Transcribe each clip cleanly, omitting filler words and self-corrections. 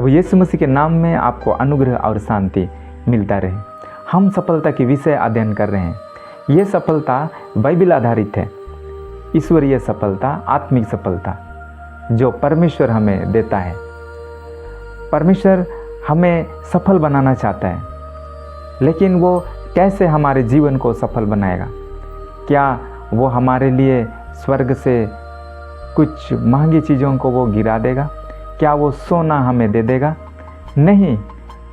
प्रभु यीशु मसीह के नाम में आपको अनुग्रह और शांति मिलता रहे। हम सफलता के विषय अध्ययन कर रहे हैं। ये सफलता बाइबल आधारित है, ईश्वरीय सफलता, आत्मिक सफलता जो परमेश्वर हमें देता है। परमेश्वर हमें सफल बनाना चाहता है, लेकिन वो कैसे हमारे जीवन को सफल बनाएगा? क्या वो हमारे लिए स्वर्ग से कुछ महंगी चीज़ों को वो गिरा देगा? क्या वो सोना हमें दे देगा? नहीं।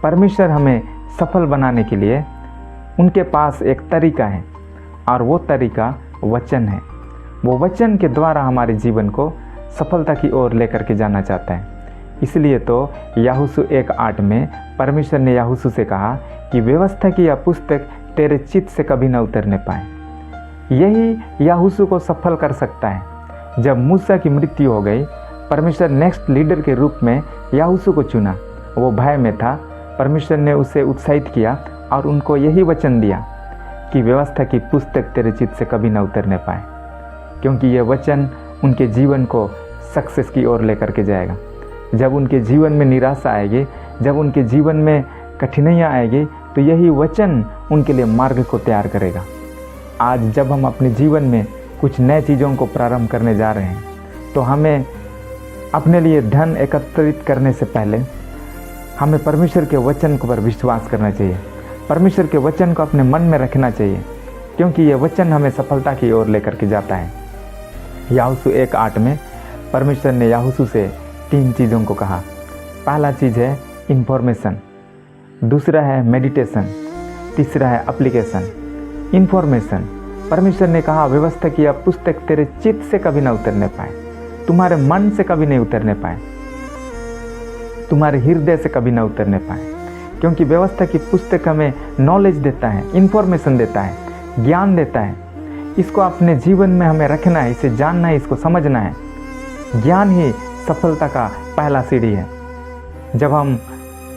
परमेश्वर हमें सफल बनाने के लिए उनके पास एक तरीका है, और वो तरीका वचन है। वो वचन के द्वारा हमारे जीवन को सफलता की ओर लेकर के जाना चाहता है। इसलिए तो याहूसू 1:8 में परमेश्वर ने याहूसू से कहा कि व्यवस्था की यह पुस्तक तेरे चित्त से कभी न उतरने पाए। यही याहूसू को सफल कर सकता है। जब मूसा की मृत्यु हो गई, परमेश्वर नेक्स्ट लीडर के रूप में याहूसू को चुना। वो भय में था। परमेश्वर ने उसे उत्साहित किया और उनको यही वचन दिया कि व्यवस्था की पुस्तक तेरे चित्त से कभी न उतरने पाए, क्योंकि यह वचन उनके जीवन को सक्सेस की ओर लेकर के जाएगा। जब उनके जीवन में निराशा आएगी, जब उनके जीवन में कठिनाइयाँ आएगी, तो यही वचन उनके लिए मार्ग को तैयार करेगा। आज जब हम अपने जीवन में कुछ नए चीज़ों को प्रारंभ करने जा रहे हैं, तो हमें अपने लिए धन एकत्रित करने से पहले हमें परमेश्वर के वचन पर विश्वास करना चाहिए। परमेश्वर के वचन को अपने मन में रखना चाहिए, क्योंकि ये वचन हमें सफलता की ओर लेकर के जाता है। याहूसू 1:8 में परमेश्वर ने याहूसू से 3 चीज़ों को कहा। पहला चीज़ है इन्फॉर्मेशन, दूसरा है मेडिटेशन, तीसरा है एप्लीकेशन। इन्फॉर्मेशन, परमेश्वर ने कहा व्यवस्था की यह पुस्तक तेरे चित्त से कभी ना उतरने पाए, तुम्हारे मन से कभी नहीं उतरने पाए, तुम्हारे हृदय से कभी ना उतरने पाए, क्योंकि व्यवस्था की पुस्तक हमें नॉलेज देता है, इन्फॉर्मेशन देता है, ज्ञान देता है। इसको अपने जीवन में हमें रखना है, इसे जानना है, इसको समझना है। ज्ञान ही सफलता का पहला सीढ़ी है। जब हम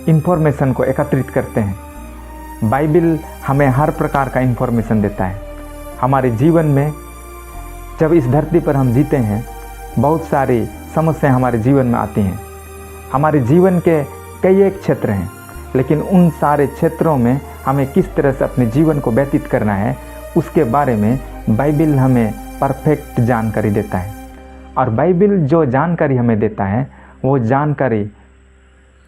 इन्फॉर्मेशन को एकत्रित करते हैं, बाइबल हमें हर प्रकार का इन्फॉर्मेशन देता है। हमारे जीवन में जब इस धरती पर हम जीते हैं, बहुत सारी समस्याएं हमारे जीवन में आती हैं। हमारे जीवन के कई एक क्षेत्र हैं, लेकिन उन सारे क्षेत्रों में हमें किस तरह से अपने जीवन को व्यतीत करना है, उसके बारे में बाइबल हमें परफेक्ट जानकारी देता है। और बाइबल जो जानकारी हमें देता है, वो जानकारी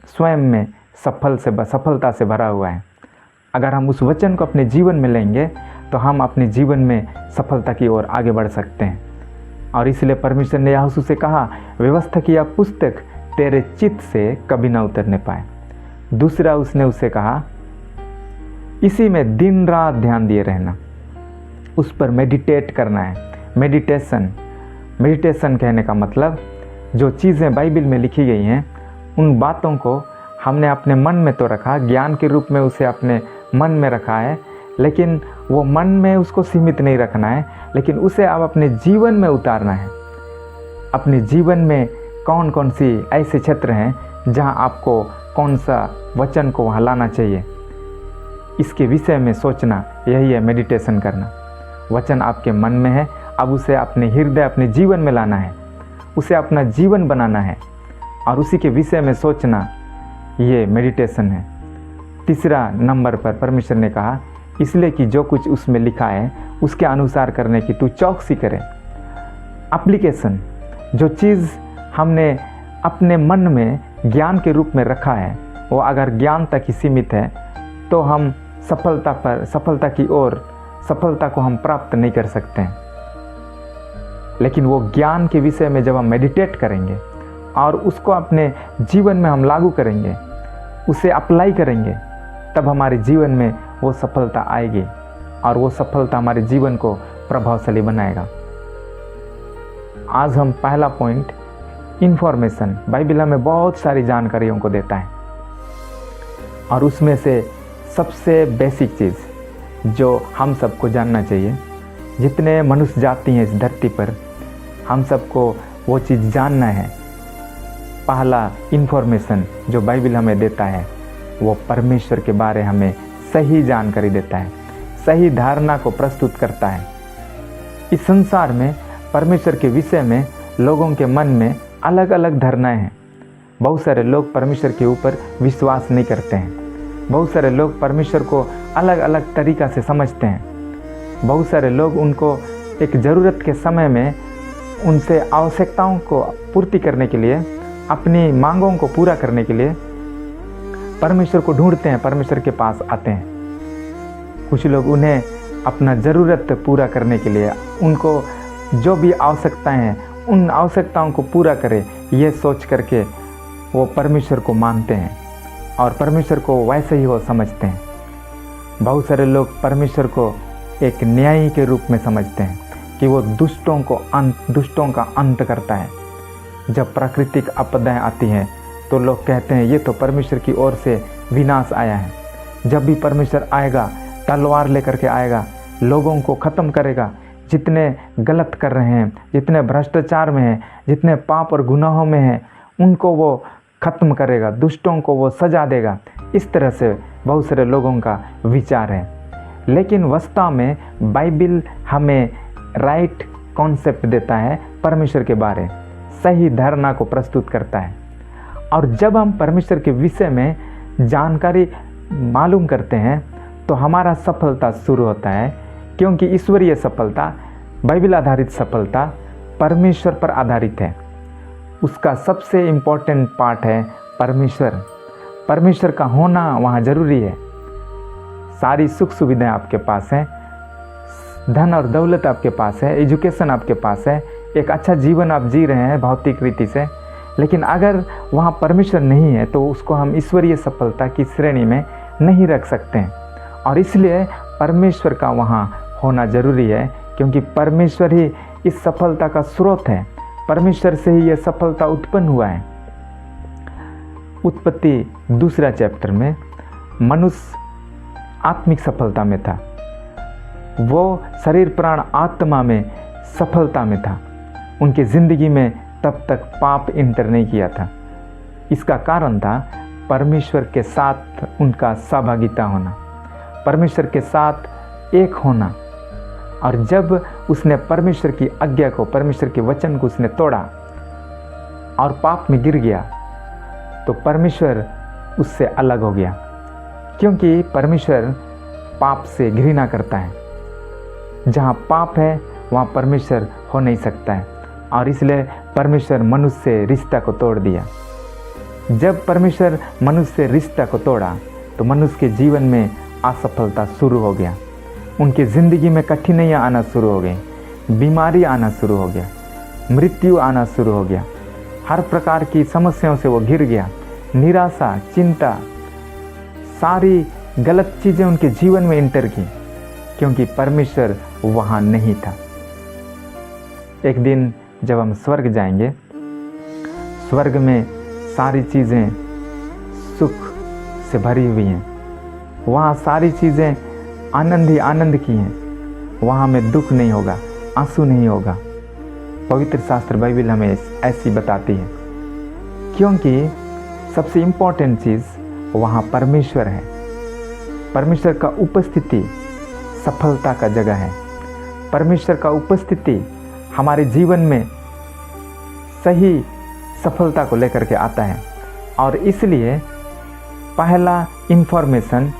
स्वयं में सफलता से भरा हुआ है। अगर हम उस वचन को अपने जीवन में लेंगे, तो हम अपने जीवन में सफलता की ओर आगे बढ़ सकते हैं। और इसलिए परमेश्वर ने याहूसू से कहा व्यवस्था की यह पुस्तक तेरे चित्त से कभी ना उतरने पाए। दूसरा उसने उससे कहा इसी में दिन रात ध्यान दिए रहना, उस पर मेडिटेट करना है। मेडिटेशन कहने का मतलब जो चीज़ें बाइबल में लिखी गई हैं, उन बातों को हमने अपने मन में तो रखा, ज्ञान के रूप में उसे अपने मन में रखा है, लेकिन वो मन में उसको सीमित नहीं रखना है, लेकिन उसे अब अपने जीवन में उतारना है। अपने जीवन में कौन कौन सी ऐसे क्षेत्र हैं जहां आपको कौन सा वचन को वहाँ लाना चाहिए, इसके विषय में सोचना, यही है मेडिटेशन करना। वचन आपके मन में है, अब उसे अपने हृदय, अपने जीवन में लाना है, उसे अपना जीवन बनाना है और उसी के विषय में सोचना, ये मेडिटेशन है। तीसरा नंबर पर परमेश्वर ने कहा इसलिए कि जो कुछ उसमें लिखा है उसके अनुसार करने की तू चौकसी करे। एप्लीकेशन, जो चीज़ हमने अपने मन में ज्ञान के रूप में रखा है, वो अगर ज्ञान तक ही सीमित है, तो हम सफलता को हम प्राप्त नहीं कर सकते हैं। लेकिन वो ज्ञान के विषय में जब हम मेडिटेट करेंगे और उसको अपने जीवन में हम लागू करेंगे, उसे अप्लाई करेंगे, तब हमारे जीवन में वो सफलता आएगी और वो सफलता हमारे जीवन को प्रभावशाली बनाएगा। आज हम पहला पॉइंट, इन्फॉर्मेशन। बाइबल हमें बहुत सारी जानकारियों को देता है, और उसमें से सबसे बेसिक चीज़ जो हम सबको जानना चाहिए, जितने मनुष्य जाति हैं इस धरती पर, हम सबको वो चीज़ जानना है। पहला इन्फॉर्मेशन जो बाइबल हमें देता है, वो परमेश्वर के बारे हमें सही जानकारी देता है, सही धारणा को प्रस्तुत करता है। इस संसार में परमेश्वर के विषय में लोगों के मन में अलग अलग धारणाएं हैं। बहुत सारे लोग परमेश्वर के ऊपर विश्वास नहीं करते हैं। बहुत सारे लोग परमेश्वर को अलग अलग तरीक़ा से समझते हैं। बहुत सारे लोग उनको एक ज़रूरत के समय में उनसे आवश्यकताओं को पूर्ति करने के लिए, अपनी मांगों को पूरा करने के लिए परमेश्वर को ढूंढते हैं, परमेश्वर के पास आते हैं। कुछ लोग उन्हें अपना ज़रूरत पूरा करने के लिए, उनको जो भी आवश्यकताएं हैं उन आवश्यकताओं को पूरा करे, ये सोच करके वो परमेश्वर को मानते हैं और परमेश्वर को वैसे ही वो समझते हैं। बहुत सारे लोग परमेश्वर को एक न्यायी के रूप में समझते हैं कि वो दुष्टों का अंत करता है। जब प्राकृतिक आपदाएं आती हैं तो लोग कहते हैं ये तो परमेश्वर की ओर से विनाश आया है। जब भी परमेश्वर आएगा तलवार लेकर के आएगा, लोगों को ख़त्म करेगा। जितने गलत कर रहे हैं, जितने भ्रष्टाचार में हैं, जितने पाप और गुनाहों में हैं, उनको वो ख़त्म करेगा, दुष्टों को वो सजा देगा। इस तरह से बहुत सारे लोगों का विचार है। लेकिन वास्तव में बाइबिल हमें राइट कॉन्सेप्ट देता है, परमेश्वर के बारे सही धारणा को प्रस्तुत करता है। और जब हम परमेश्वर के विषय में जानकारी मालूम करते हैं तो हमारा सफलता शुरू होता है, क्योंकि ईश्वरीय सफलता, बाइबिल आधारित सफलता परमेश्वर पर आधारित है। उसका सबसे इम्पोर्टेंट पार्ट है परमेश्वर। परमेश्वर का होना वहाँ ज़रूरी है। सारी सुख सुविधाएं आपके पास हैं, धन और दौलत आपके पास है, एजुकेशन आपके पास है, एक अच्छा जीवन आप जी रहे हैं भौतिक रीति से, लेकिन अगर वहाँ परमेश्वर नहीं है तो उसको हम ईश्वरीय सफलता की श्रेणी में नहीं रख सकते हैं। और इसलिए परमेश्वर का वहाँ होना ज़रूरी है, क्योंकि परमेश्वर ही इस सफलता का स्रोत है। परमेश्वर से ही यह सफलता उत्पन्न हुआ है। उत्पत्ति 2 चैप्टर में मनुष्य आत्मिक सफलता में था, वो शरीर प्राण आत्मा में सफलता में था। उनकी ज़िंदगी में तब तक पाप इंटर नहीं किया था। इसका कारण था परमेश्वर के साथ उनका सहभागिता होना, परमेश्वर के साथ एक होना। और जब उसने परमेश्वर की आज्ञा को, परमेश्वर के वचन को उसने तोड़ा और पाप में गिर गया, तो परमेश्वर उससे अलग हो गया, क्योंकि परमेश्वर पाप से घृणा करता है। जहाँ पाप है वहाँ परमेश्वर हो नहीं सकता है, और इसलिए परमेश्वर मनुष्य से रिश्ता को तोड़ दिया। जब परमेश्वर मनुष्य से रिश्ता को तोड़ा तो मनुष्य के जीवन में असफलता शुरू हो गया। उनकी ज़िंदगी में कठिनाइयाँ आना शुरू हो गई, बीमारी आना शुरू हो गया, मृत्यु आना शुरू हो गया। हर प्रकार की समस्याओं से वो घिर गया। निराशा, चिंता, सारी गलत चीज़ें उनके जीवन में इंटर की, क्योंकि परमेश्वर वहाँ नहीं था। एक दिन जब हम स्वर्ग जाएंगे, स्वर्ग में सारी चीज़ें सुख से भरी हुई हैं। वहाँ सारी चीज़ें आनंद ही आनंद की हैं। वहाँ में दुख नहीं होगा, आंसू नहीं होगा। पवित्र शास्त्र बाइबिल हमें ऐसी बताती है, क्योंकि सबसे इम्पोर्टेंट चीज़ वहाँ परमेश्वर है। परमेश्वर का उपस्थिति सफलता का जगह है। परमेश्वर का उपस्थिति हमारे जीवन में सही सफलता को लेकर के आता है। और इसलिए पहला इन्फॉर्मेशन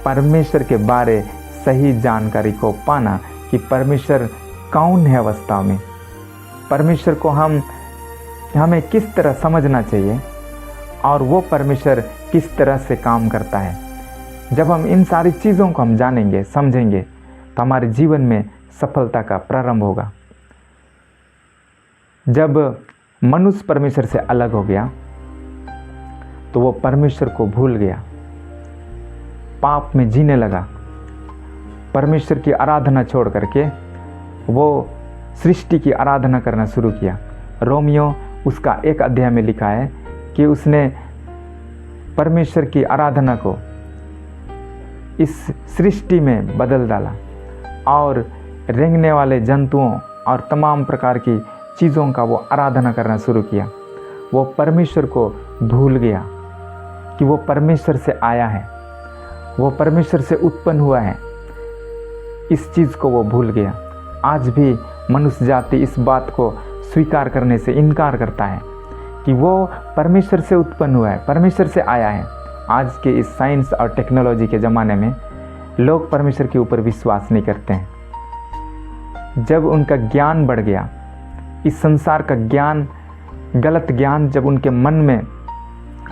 परमेश्वर के बारे सही जानकारी को पाना कि परमेश्वर कौन है वास्तव में, परमेश्वर को हमें किस तरह समझना चाहिए और वो परमेश्वर किस तरह से काम करता है। जब हम इन सारी चीज़ों को हम जानेंगे, समझेंगे, तो हमारे जीवन में सफलता का प्रारंभ होगा। जब मनुष्य परमेश्वर से अलग हो गया तो वो परमेश्वर को भूल गया, पाप में जीने लगा। परमेश्वर की आराधना छोड़ करके वो सृष्टि की आराधना करना शुरू किया। रोमियो उसका 1 अध्याय में लिखा है कि उसने परमेश्वर की आराधना को इस सृष्टि में बदल डाला और रेंगने वाले जंतुओं और तमाम प्रकार की चीज़ों का वो आराधना करना शुरू किया। वो परमेश्वर को भूल गया कि वो परमेश्वर से आया है, वो परमेश्वर से उत्पन्न हुआ है। इस चीज़ को वो भूल गया। आज भी मनुष्य जाति इस बात को स्वीकार करने से इनकार करता है कि वो परमेश्वर से उत्पन्न हुआ है, परमेश्वर से आया है। आज के इस साइंस और टेक्नोलॉजी के ज़माने में लोग परमेश्वर के ऊपर विश्वास नहीं करते हैं। जब उनका ज्ञान बढ़ गया, इस संसार का ज्ञान, गलत ज्ञान जब उनके मन में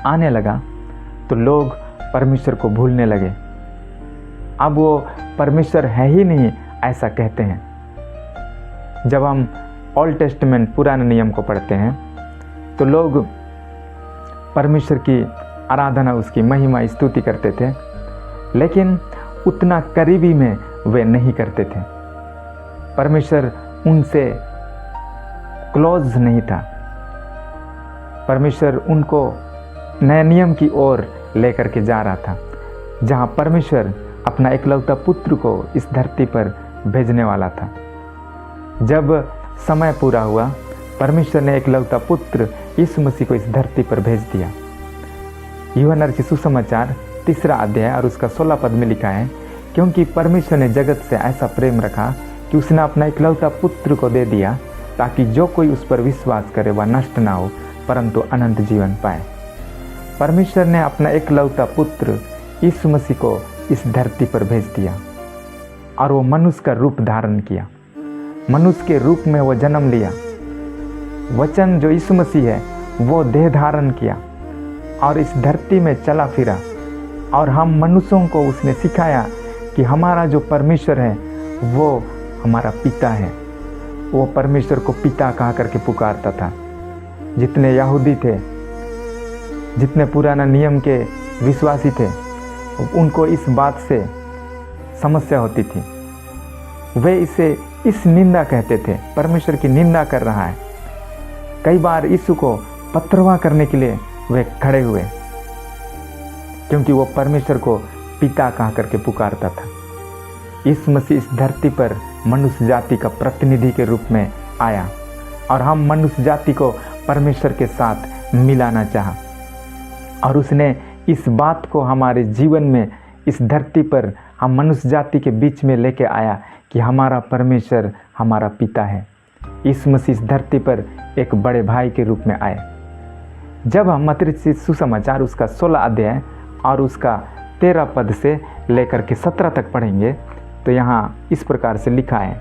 आने लगा, तो लोग परमेश्वर को भूलने लगे। अब वो परमेश्वर है ही नहीं ऐसा कहते हैं। जब हम ओल्ड टेस्टमेंट पुराने नियम को पढ़ते हैं तो लोग परमेश्वर की आराधना, उसकी महिमा, स्तुति करते थे, लेकिन उतना करीबी में वे नहीं करते थे। परमेश्वर उनसे क्लोज नहीं था। परमेश्वर उनको नए नियम की ओर लेकर के जा रहा था, जहाँ परमेश्वर अपना एकलौता पुत्र को इस धरती पर भेजने वाला था। जब समय पूरा हुआ, परमेश्वर ने एकलौता पुत्र यीशु मसीह को इस धरती पर भेज दिया। यूहन्ना रचित सुसमाचार 3 अध्याय और उसका 16 पद में लिखा है, क्योंकि परमेश्वर ने जगत से ऐसा प्रेम रखा कि उसने अपना एकलौता पुत्र को दे दिया, ताकि जो कोई उस पर विश्वास करे वह नष्ट ना हो परंतु अनंत जीवन पाए। परमेश्वर ने अपना एकलौता पुत्र यीशु मसीह को इस धरती पर भेज दिया और वो मनुष्य का रूप धारण किया। मनुष्य के रूप में वो जन्म लिया। वचन जो यीशु मसीह है वो देह धारण किया और इस धरती में चला फिरा, और हम मनुष्यों को उसने सिखाया कि हमारा जो परमेश्वर है वो हमारा पिता है। वो परमेश्वर को पिता कहा करके पुकारता था। जितने यहूदी थे, जितने पुराना नियम के विश्वासी थे, उनको इस बात से समस्या होती थी। वे इसे इस निंदा कहते थे, परमेश्वर की निंदा कर रहा है। कई बार यीशु को पथरवाह करने के लिए वे खड़े हुए, क्योंकि वो परमेश्वर को पिता कहा करके पुकारता था। यीशु मसीह इस धरती पर मनुष्य जाति का प्रतिनिधि के रूप में आया और हम मनुष्य जाति को परमेश्वर के साथ मिलाना चाहा, और उसने इस बात को हमारे जीवन में, इस धरती पर हम मनुष्य जाति के बीच में लेके आया कि हमारा परमेश्वर हमारा पिता है। यीशु मसीह इस धरती पर एक बड़े भाई के रूप में आए। जब हम मत्ती रचित सुसमाचार उसका 16 अध्याय और उसका 13 पद से लेकर के 17 तक पढ़ेंगे, तो यहाँ इस प्रकार से लिखा है।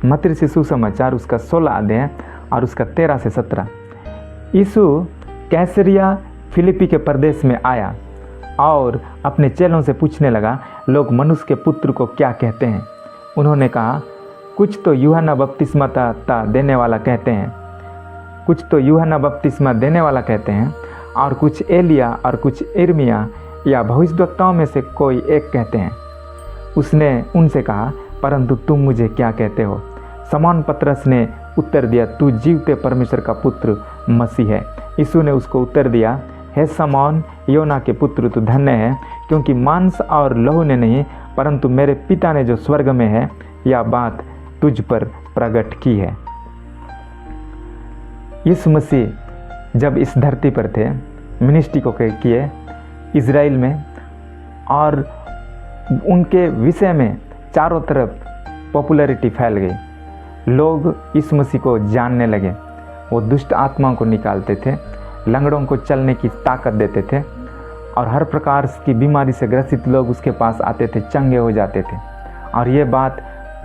मत्ती रचित सुसमाचार उसका 16 अध्याय और उसका 13 से 17। यीशु कैसरिया फिलिप्पी के प्रदेश में आया और अपने चेलों से पूछने लगा, लोग मनुष्य के पुत्र को क्या कहते हैं? उन्होंने कहा, कुछ तो यूहन्ना बपतिस्मा देने वाला कहते हैं, कुछ तो यूहन्ना बपतिस्मा देने वाला कहते हैं, और कुछ एलिया और कुछ इर्मिया या भविष्यद्वक्ताओं में से कोई एक कहते हैं। उसने उनसे कहा, परंतु तुम मुझे क्या कहते हो? शमौन पतरस ने उत्तर दिया, तू जीवते परमेश्वर का पुत्र मसीह है। यीशु ने उसको उत्तर दिया, हे शमौन, योना के पुत्र, तू धन्य है, क्योंकि मांस और लहू ने नहीं परंतु मेरे पिता ने जो स्वर्ग में है यह बात तुझ पर प्रकट की है। यीशु मसीह जब इस धरती पर थे, मिनिस्ट्री को किए इज़राइल में, और उनके विषय में चारों तरफ पॉपुलैरिटी फैल गई। लोग यीशु मसीह को जानने लगे। वो दुष्ट आत्माओं को निकालते थे, लंगड़ों को चलने की ताकत देते थे, और हर प्रकार की बीमारी से ग्रसित लोग उसके पास आते थे, चंगे हो जाते थे। और ये बात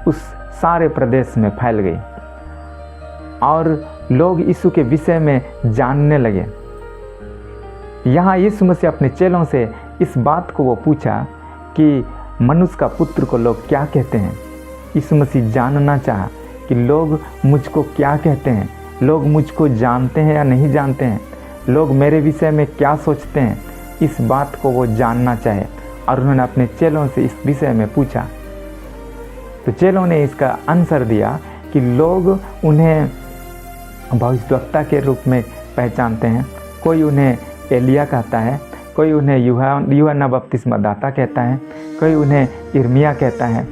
उस सारे प्रदेश में फैल गई और लोग यीशु के विषय में जानने लगे। यहाँ यीशु मसीह अपने चेलों से इस बात को वो पूछा कि मनुष्य का पुत्र को लोग क्या कहते हैं। यीशु मसीह जानना चाहा कि लोग मुझको क्या कहते हैं, लोग मुझको जानते हैं या नहीं जानते हैं, लोग मेरे विषय में क्या सोचते हैं। इस बात को वो जानना चाहे, और उन्होंने अपने चेलों से इस विषय में पूछा। तो चेलों ने इसका आंसर दिया कि लोग उन्हें भविष्यद्वक्ता के रूप में पहचानते हैं, कोई उन्हें एलिया कहता है, कोई उन्हें यूहन्ना बपतिस्मा दाता कहता है, कोई उन्हें इर्मिया कहता है।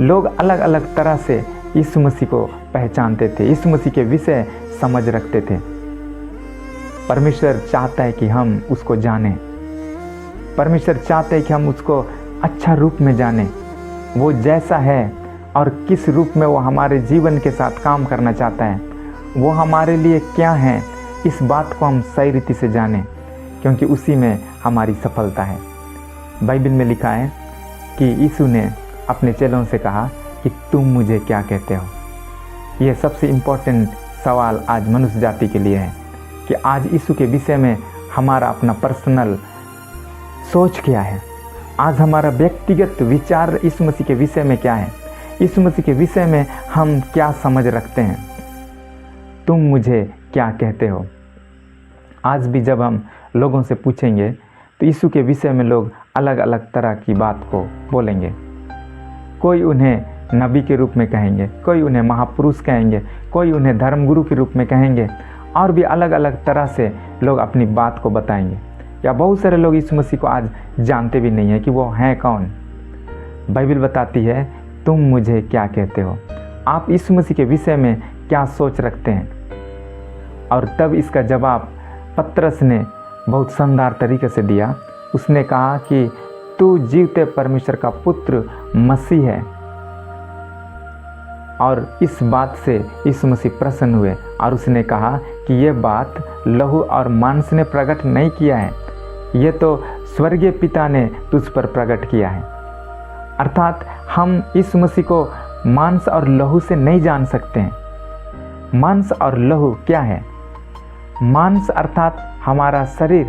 लोग अलग अलग तरह से यीशु मसीह को पहचानते थे, यीशु मसीह के विषय समझ रखते थे। परमेश्वर चाहता है कि हम उसको जानें। परमेश्वर चाहते हैं कि हम उसको अच्छा रूप में जानें, वो जैसा है और किस रूप में वो हमारे जीवन के साथ काम करना चाहता है, वो हमारे लिए क्या हैं, इस बात को हम सही रीति से जानें, क्योंकि उसी में हमारी सफलता है। बाइबल में लिखा है कि यीशु ने अपने चेलों से कहा कि तुम मुझे क्या कहते हो। यह सबसे इम्पोर्टेंट सवाल आज मनुष्य जाति के लिए है कि आज यीशु के विषय में हमारा अपना पर्सनल सोच क्या है, आज हमारा व्यक्तिगत विचार यीशु मसीह के विषय में क्या है, यीशु मसीह के विषय में हम क्या समझ रखते हैं। तुम मुझे क्या कहते हो। आज भी जब हम लोगों से पूछेंगे तो यीशु के विषय में लोग अलग अलग तरह की बात को बोलेंगे। कोई उन्हें नबी के रूप में कहेंगे, कोई उन्हें महापुरुष कहेंगे, कोई उन्हें धर्मगुरु के रूप में कहेंगे, और भी अलग अलग तरह से लोग अपनी बात को बताएंगे। या बहुत सारे लोग यीशु मसीह को आज जानते भी नहीं हैं कि वो हैं कौन। बाइबल बताती है तुम मुझे क्या कहते हो। आप यीशु मसीह के विषय में क्या सोच रखते हैं। और तब इसका जवाब पतरस ने बहुत शानदार तरीके से दिया। उसने कहा कि तू जीवते परमेश्वर का पुत्र मसीह है। और इस बात से यीशु मसीह प्रसन्न हुए और उसने कहा कि यह बात लहू और मांस ने प्रकट नहीं किया है, ये तो स्वर्गीय पिता ने तुझ पर प्रकट किया है। अर्थात हम यीशु मसीह को मांस और लहू से नहीं जान सकते हैं। मांस और लहू क्या है? मांस अर्थात हमारा शरीर,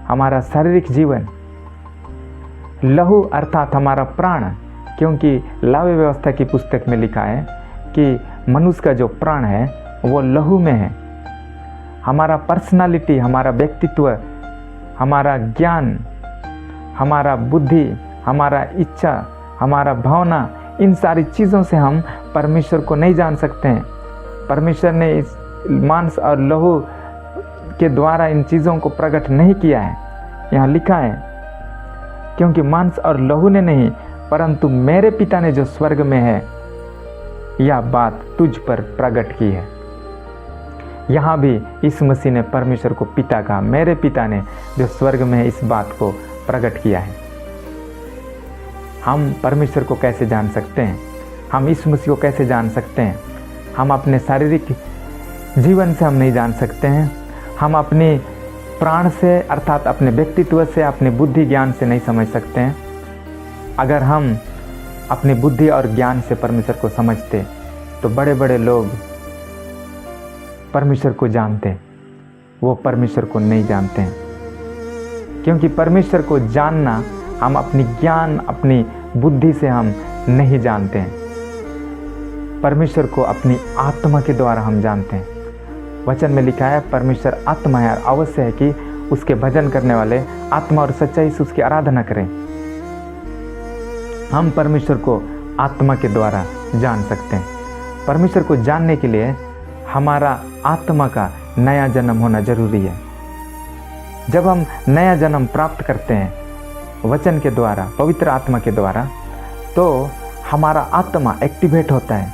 हमारा शारीरिक जीवन। लहू अर्थात हमारा प्राण, क्योंकि लाव्य व्यवस्था की पुस्तक में लिखा है कि मनुष्य का जो प्राण है वो लहू में है। हमारा पर्सनालिटी, हमारा व्यक्तित्व, हमारा ज्ञान, हमारा बुद्धि, हमारा इच्छा, हमारा भावना, इन सारी चीज़ों से हम परमेश्वर को नहीं जान सकते हैं। परमेश्वर ने इस मांस और लहू के द्वारा इन चीज़ों को प्रकट नहीं किया है। यहाँ लिखा है क्योंकि मांस और लहू ने नहीं परंतु मेरे पिता ने जो स्वर्ग में है यह बात तुझ पर प्रकट की है। यहाँ भी इस मसीह ने परमेश्वर को पिता कहा, मेरे पिता ने जो स्वर्ग में है इस बात को प्रकट किया है। हम परमेश्वर को कैसे जान सकते हैं? हम इस मसीह को कैसे जान सकते हैं? हम अपने शारीरिक जीवन से हम नहीं जान सकते हैं। हम अपने प्राण से अर्थात अपने व्यक्तित्व से, अपने बुद्धि ज्ञान से नहीं समझ सकते हैं। अगर हम अपनी बुद्धि और ज्ञान से परमेश्वर को समझते तो बड़े बड़े लोग परमेश्वर को जानते, वो परमेश्वर को नहीं जानते हैं। क्योंकि परमेश्वर को जानना हम अपनी ज्ञान, अपनी बुद्धि से हम नहीं जानते हैं। परमेश्वर को अपनी आत्मा के द्वारा हम जानते हैं। वचन में लिखा है परमेश्वर आत्मा है और अवश्य है कि उसके भजन करने वाले आत्मा और सच्चाई से उसकी आराधना करें। हम परमेश्वर को आत्मा के द्वारा जान सकते हैं। परमेश्वर को जानने के लिए हमारा आत्मा का नया जन्म होना जरूरी है। जब हम नया जन्म प्राप्त करते हैं वचन के द्वारा, पवित्र आत्मा के द्वारा, तो हमारा आत्मा एक्टिवेट होता है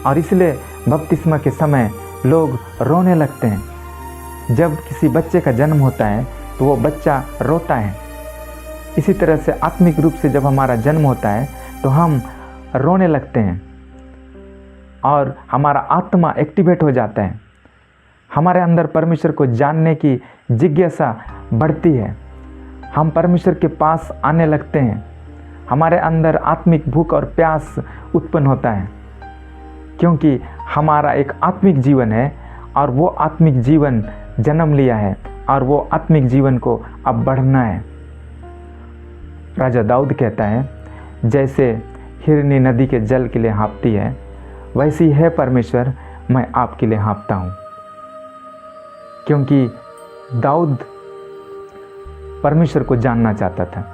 और इसलिए बपतिस्मा के समय लोग रोने लगते हैं। जब किसी बच्चे का जन्म होता है तो वो बच्चा रोता है। इसी तरह से आत्मिक रूप से जब हमारा जन्म होता है तो हम रोने लगते हैं और हमारा आत्मा एक्टिवेट हो जाता है। हमारे अंदर परमेश्वर को जानने की जिज्ञासा बढ़ती है। हम परमेश्वर के पास आने लगते हैं। हमारे अंदर आत्मिक भूख और प्यास उत्पन्न होता है, क्योंकि हमारा एक आत्मिक जीवन है और वो आत्मिक जीवन जन्म लिया है और वो आत्मिक जीवन को अब बढ़ना है। राजा दाऊद कहता है, जैसे हिरनी नदी के जल के लिए हाँफती है वैसी है परमेश्वर, मैं आपके लिए हाँफता हूँ। क्योंकि दाऊद परमेश्वर को जानना चाहता था।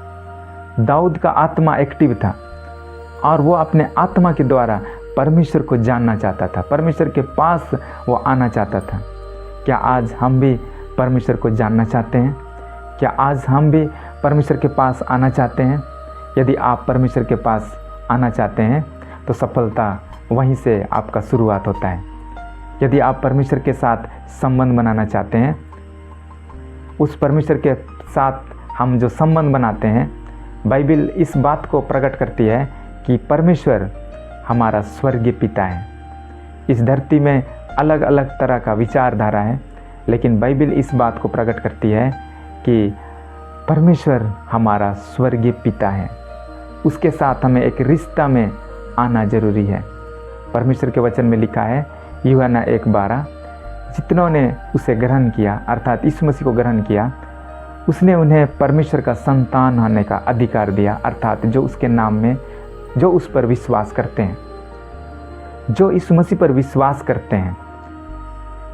दाऊद का आत्मा एक्टिव था और वो अपने आत्मा के द्वारा परमेश्वर को जानना चाहता था, परमेश्वर के पास वो आना चाहता था। क्या आज हम भी परमेश्वर को जानना चाहते हैं? क्या आज हम भी परमेश्वर के पास आना चाहते हैं? यदि आप परमेश्वर के पास आना चाहते हैं तो सफलता वहीं से आपका शुरुआत होता है। यदि आप परमेश्वर के साथ संबंध बनाना चाहते हैं, उस परमेश्वर के साथ हम जो संबंध बनाते हैं, बाइबल इस बात को प्रकट करती है कि परमेश्वर हमारा स्वर्गीय पिता है। इस धरती में अलग अलग तरह का विचारधारा है, लेकिन बाइबल इस बात को प्रकट करती है कि परमेश्वर हमारा स्वर्गीय पिता है। उसके साथ हमें एक रिश्ता में आना जरूरी है। परमेश्वर के वचन में लिखा है यूहन्ना 1:12, जितनों ने उसे ग्रहण किया अर्थात यीशु मसीह को ग्रहण किया, उसने उन्हें परमेश्वर का संतान होने का अधिकार दिया, अर्थात जो उसके नाम में जो उस पर विश्वास करते हैं, जो यीशु मसीह पर विश्वास करते हैं,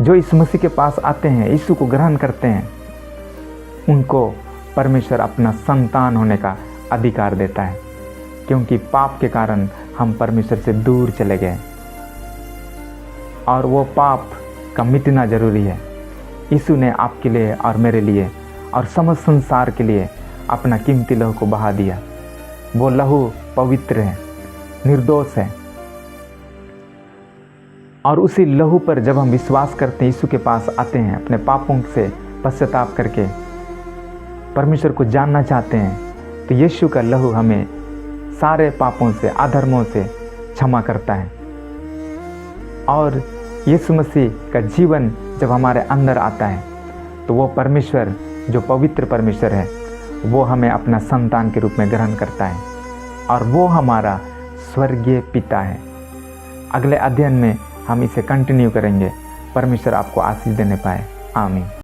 जो यीशु मसीह के पास आते हैं, यीशु को ग्रहण करते हैं, उनको परमेश्वर अपना संतान होने का अधिकार देता है। क्योंकि पाप के कारण हम परमेश्वर से दूर चले गए और वो पाप का मिटना जरूरी है। यीशु ने आपके लिए और मेरे लिए और समस्त संसार के लिए अपना कीमती लहू को बहा दिया। वो लहू पवित्र है, निर्दोष है, और उसी लहू पर जब हम विश्वास करते हैं, यीशु के पास आते हैं, अपने पापों से पश्चाताप करके परमेश्वर को जानना चाहते हैं, तो यीशु का लहू हमें सारे पापों से, अधर्मों से क्षमा करता है। और यीशु मसीह का जीवन जब हमारे अंदर आता है तो वो परमेश्वर जो पवित्र परमेश्वर है वो हमें अपना संतान के रूप में ग्रहण करता है और वो हमारा स्वर्गीय पिता है। अगले अध्ययन में हम इसे कंटिन्यू करेंगे। परमेश्वर आपको आशीष देने पाए। आमीन।